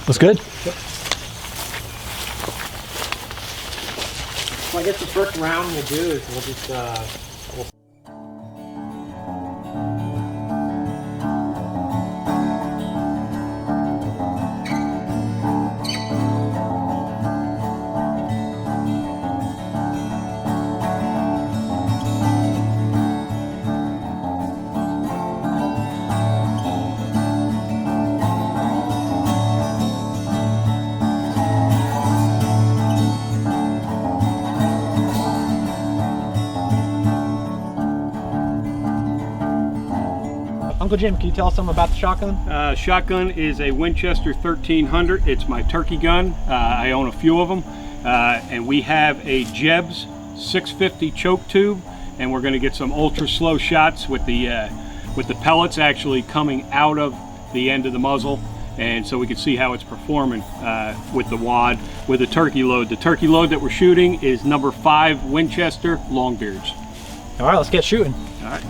Looks good. Well, I guess the first round we'll do is we'll just Uncle Jim, can you tell us something about the shotgun? Shotgun is a Winchester 1300. It's my turkey gun. I own a few of them. And we have a Jebs 650 choke tube, and we're going to get some ultra slow shots with the pellets actually coming out of the end of the muzzle, and so we can see how it's performing with the wad with the turkey load. The turkey load that we're shooting is number 5 Winchester Longbeards. All right, let's get shooting. All right.